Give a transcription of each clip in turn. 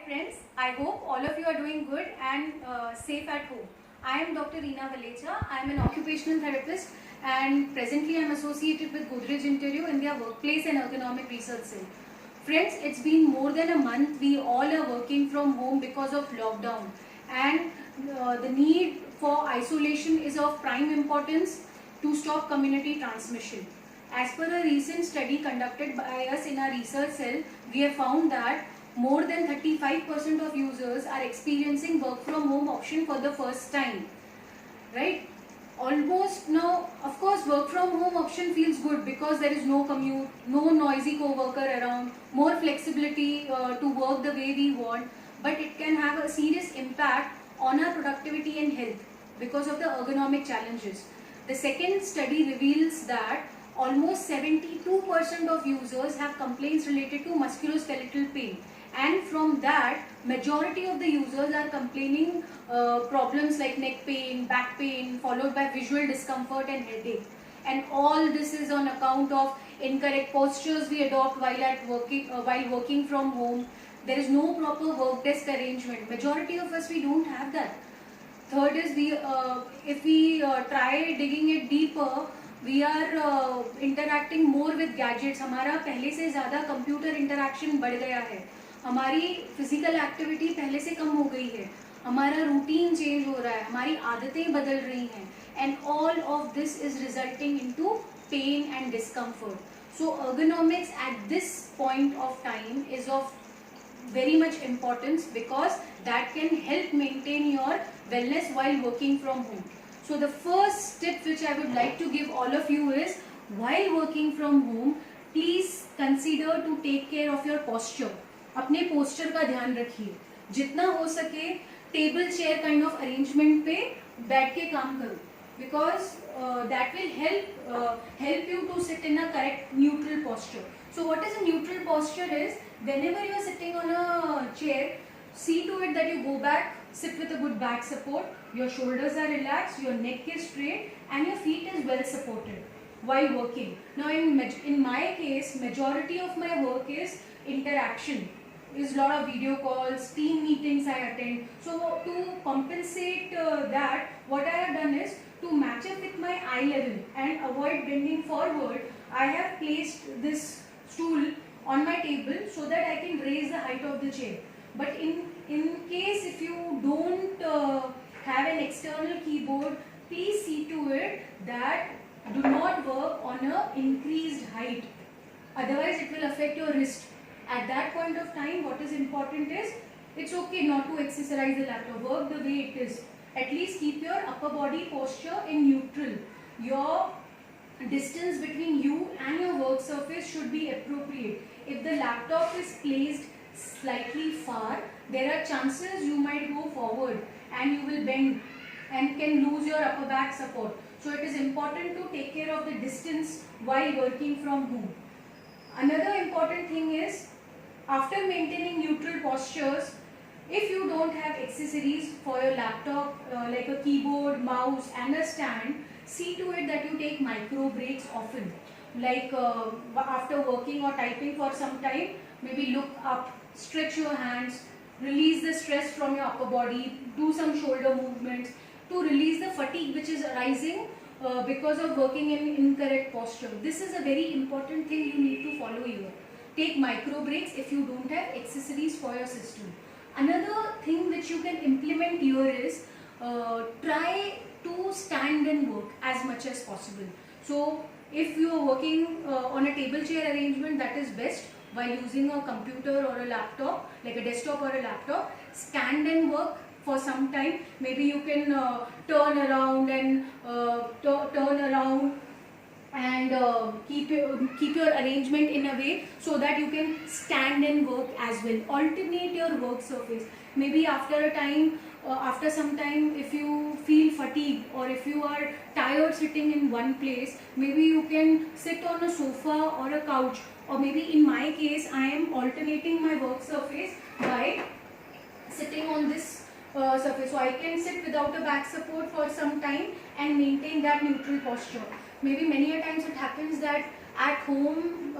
friends, I hope all of you are doing good and safe at home. I am Dr. Reena Valecha. I am an occupational therapist and presently I am associated with Godrej Interview in their workplace and ergonomic research cell. Friends, it's been more than a month. We all are working from home because of lockdown, and the need for isolation is of prime importance to stop community transmission. As per a recent study conducted by us in our research cell, we have found that more than 35% of users are experiencing work from home option for the first time. Right? Almost now, of course, work from home option feels good because there is no commute, no noisy co-worker around, more flexibility to work the way we want, but it can have a serious impact on our productivity and health because of the ergonomic challenges. The second study reveals that almost 72% of users have complaints related to musculoskeletal pain, and from that majority of the users are complaining problems like neck pain, back pain, followed by visual discomfort and headache. And all this is on account of incorrect postures we adopt while working from home. There is no proper work desk arrangement. Majority of us, we don't have that. Third is, if we try digging it deeper, we are interacting more with gadgets. हमारा पहले से ज़्यादा computer interaction बढ़ गया है, हमारी physical activity पहले से कम हो गई है, हमारा रूटीन चेंज हो रहा है, हमारी आदतें बदल रही हैं, and all of this is resulting into pain and discomfort. So ergonomics at this point of time is of very much importance because that can help maintain your wellness while working from home. So the first tip which I would like to give all of you is, while working from home, please consider to take care of your posture. अपने posture का ध्यान रखिए. जितना हो सके table chair kind of arrangement पे बैठ के काम करो, because that will help you to sit in a correct neutral posture. So what is a neutral posture is, whenever you are sitting on a chair, see to it that you go back, sit with a good back support, your shoulders are relaxed, your neck is straight, and your feet is well supported while working. Now in my case, majority of my work is interaction, is lot of video calls, team meetings I attend. So to compensate that, what I have done is, to match up with my eye level and avoid bending forward, I have placed this stool on my table so that I can raise the height of the chair. But in case if you don't have an external keyboard, please see to it that do not work on a increased height, otherwise it will affect your wrist. At that point of time, what is important is, it's okay not to exercise the laptop, work the way it is. At least keep your upper body posture in neutral. Your distance between you and your work surface should be appropriate. If the laptop is placed slightly far, there are chances you might go forward and you will bend and can lose your upper back support. So it is important to take care of the distance while working from home. Another important thing is, after maintaining neutral postures, if you don't have accessories for your laptop like a keyboard, mouse and a stand, see to it that you take micro breaks often. Like after working or typing for some time, maybe look up, stretch your hands, release the stress from your upper body, do some shoulder movements to release the fatigue which is arising because of working in incorrect posture. This is a very important thing you need to follow here. Take micro breaks if you don't have accessories for your system. Another thing which you can implement here is, try to stand and work as much as possible. So if you are working on a table chair arrangement, that is best. While using a computer or a laptop, like a desktop or a laptop, stand and work for some time. Maybe you can turn around and keep your arrangement in a way so that you can stand and work as well. Alternate your work surface. Maybe after some time, if you feel fatigued or if you are tired sitting in one place, maybe you can sit on a sofa or a couch, or maybe in my case, I am alternating my work surface by sitting on this surface, so I can sit without a back support for some time and maintain that neutral posture. Maybe many a times it happens that at home,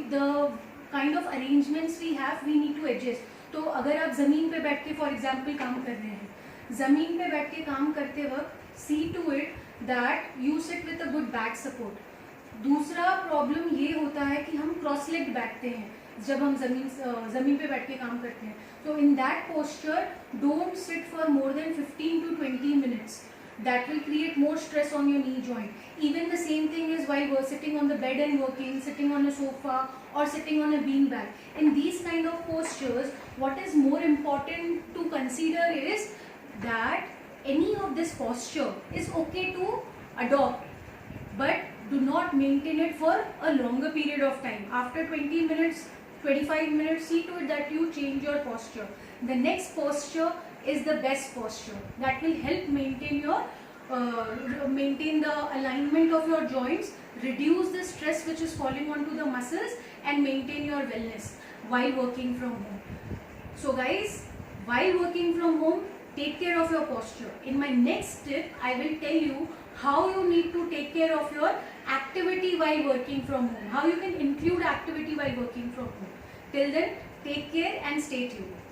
the kind of arrangements we have, we need to adjust. तो अगर आप ज़मीन पे बैठ के for example काम कर रहे हैं, ज़मीन पे बैठ के काम करते वक्त see to it that you sit with a good back support. दूसरा प्रॉब्लम ये होता है कि हम क्रॉस लेग बैठते हैं जब हम ज़मीन पे बैठ के काम करते हैं। तो in that posture don't sit for more than 15 to 20 minutes. That will create more stress on your knee joint. Even the same thing is while we're sitting on the bed and working, sitting on a sofa or sitting on a beanbag. In these kind of postures, what is more important to consider is that any of this posture is okay to adopt, but do not maintain it for a longer period of time. After 20 minutes, 25 minutes, see to it that you change your posture. The next posture is the best posture that will help maintain your maintain the alignment of your joints, reduce the stress which is falling onto the muscles, and maintain your wellness while working from home. So guys, while working from home, take care of your posture. In my next tip, I will tell you how you need to take care of your activity while working from home, how you can include activity while working from home. Till then, take care and stay tuned.